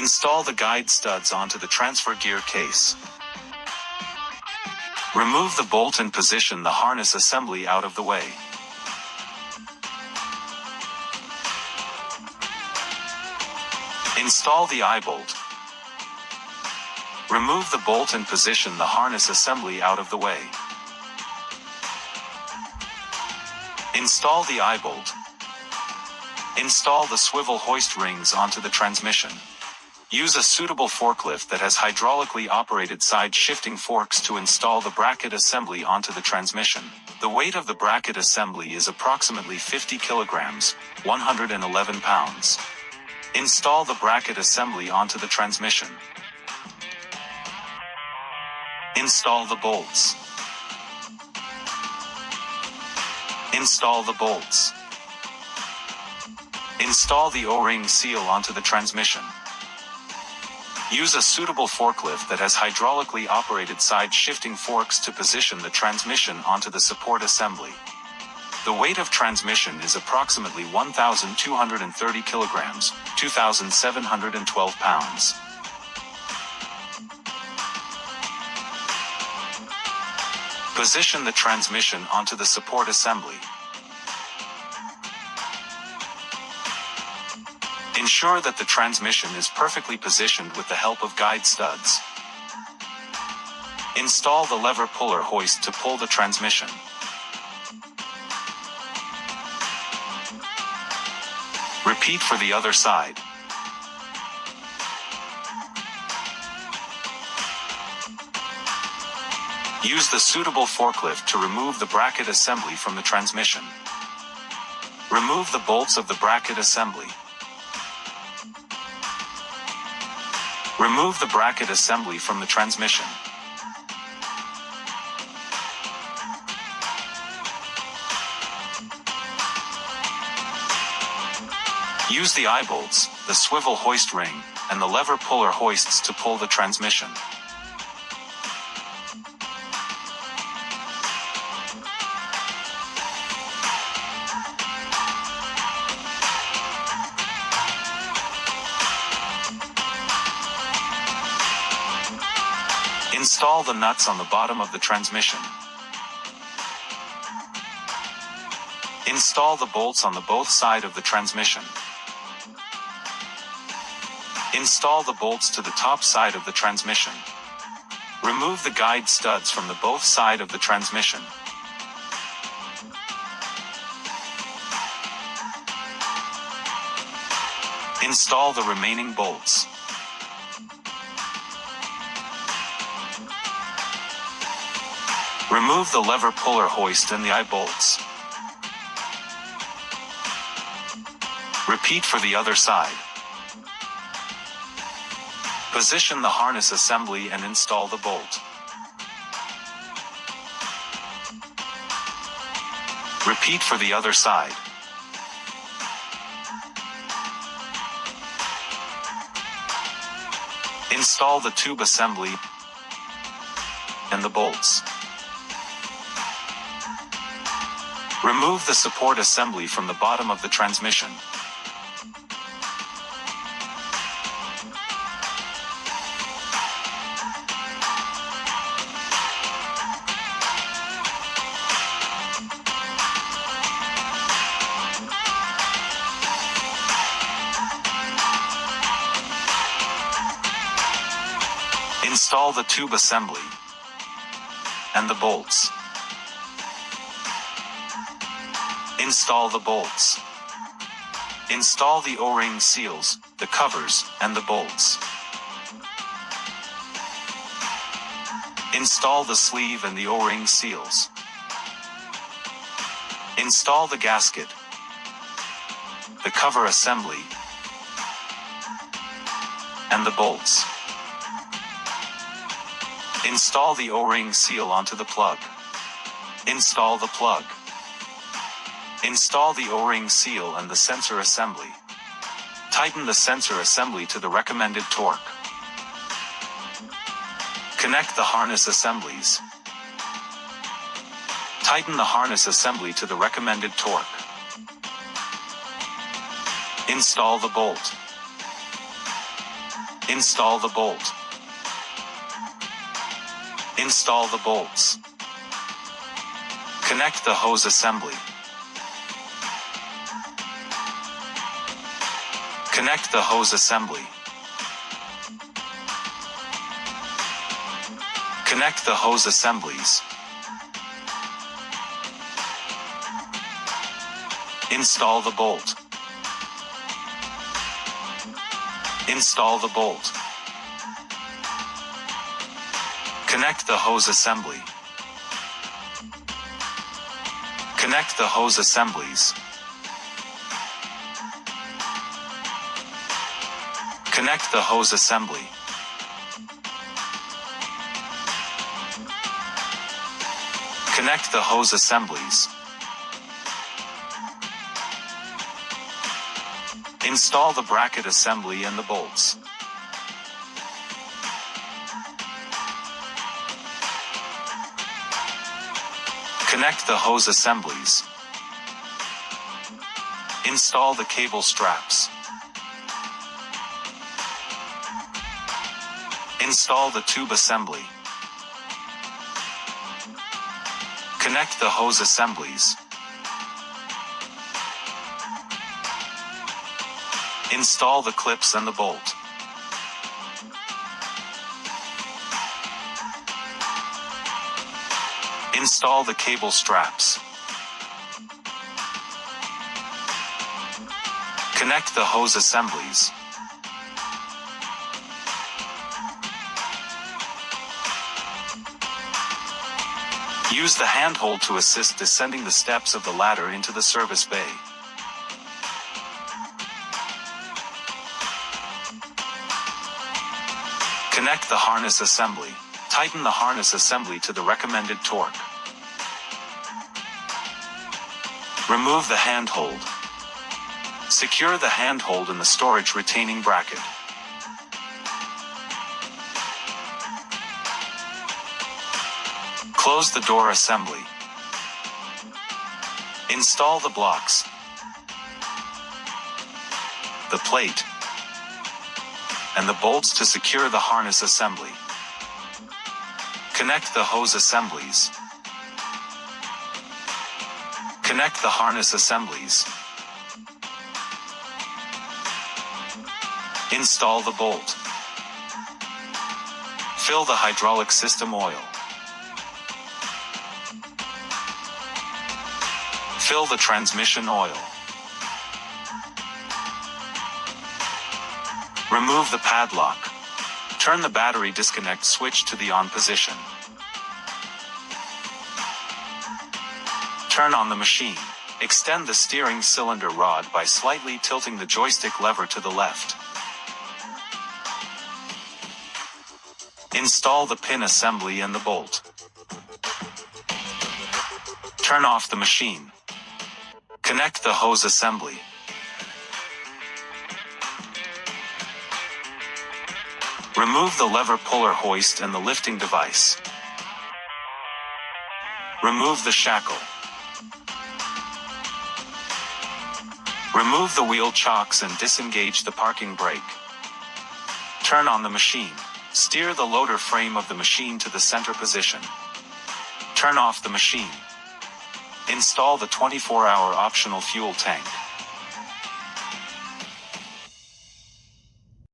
Install the guide studs onto the transfer gear case. Remove the bolt and position the harness assembly out of the way. Install the eye-bolt. Remove the bolt and position the harness assembly out of the way. Install the eye-bolt. Install the swivel hoist rings onto the transmission. Use a suitable forklift that has hydraulically operated side shifting forks to install the bracket assembly onto the transmission. The weight of the bracket assembly is approximately 50 kilograms, 111 pounds. Install the bracket assembly onto the transmission. Install the bolts. Install the bolts. Install the O-ring seal onto the transmission. Use a suitable forklift that has hydraulically operated side shifting forks to position the transmission onto the support assembly. The weight of transmission is approximately 1,230 kilograms, 2,712 pounds. Position the transmission onto the support assembly. Ensure that the transmission is perfectly positioned with the help of guide studs. Install the lever puller hoist to pull the transmission. Repeat for the other side. Use the suitable forklift to remove the bracket assembly from the transmission. Remove the bolts of the bracket assembly. Remove the bracket assembly from the transmission. Use the eye bolts, the swivel hoist ring, and the lever puller hoists to pull the transmission. Install the nuts on the bottom of the transmission. Install the bolts on the both sides of the transmission. Install the bolts to the top side of the transmission. Remove the guide studs from the both sides of the transmission. Install the remaining bolts. Remove the lever puller hoist and the eye bolts. Repeat for the other side. Position the harness assembly and install the bolt. Repeat for the other side. Install the tube assembly and the bolts. Remove the support assembly from the bottom of the transmission. Install the tube assembly and the bolts. Install the bolts. Install the O-ring seals, the covers, and the bolts. Install the sleeve and the O-ring seals. Install the gasket, the cover assembly, and the bolts. Install the O-ring seal onto the plug. Install the plug. Install the O-ring seal and the sensor assembly. Tighten the sensor assembly to the recommended torque. Connect the harness assemblies. Tighten the harness assembly to the recommended torque. Install the bolt. Install the bolt. Install the bolts. Connect the hose assembly. Connect the hose assembly. Connect the hose assemblies. Install the bolt. Install the bolt. Connect the hose assembly. Connect the hose assemblies. Connect the hose assembly. Connect the hose assemblies. Install the bracket assembly and the bolts. Connect the hose assemblies. Install the cable straps. Install the tube assembly. Connect the hose assemblies. Install the clips and the bolt. Install the cable straps. Connect the hose assemblies. Use the handhold to assist descending the steps of the ladder into the service bay. Connect the harness assembly. Tighten the harness assembly to the recommended torque. Remove the handhold. Secure the handhold in the storage retaining bracket. Close the door assembly. Install the blocks, the plate, and the bolts to secure the harness assembly. Connect the hose assemblies. Connect the harness assemblies. Install the bolt. Fill the hydraulic system oil. Fill the transmission oil. Remove the padlock. Turn the battery disconnect switch to the on position. Turn on the machine. Extend the steering cylinder rod by slightly tilting the joystick lever to the left. Install the pin assembly and the bolt. Turn off the machine. Connect the hose assembly. Remove the lever puller hoist and the lifting device. Remove the shackle. Remove the wheel chocks and disengage the parking brake. Turn on the machine. Steer the loader frame of the machine to the center position. Turn off the machine. Install the 24-hour optional fuel tank.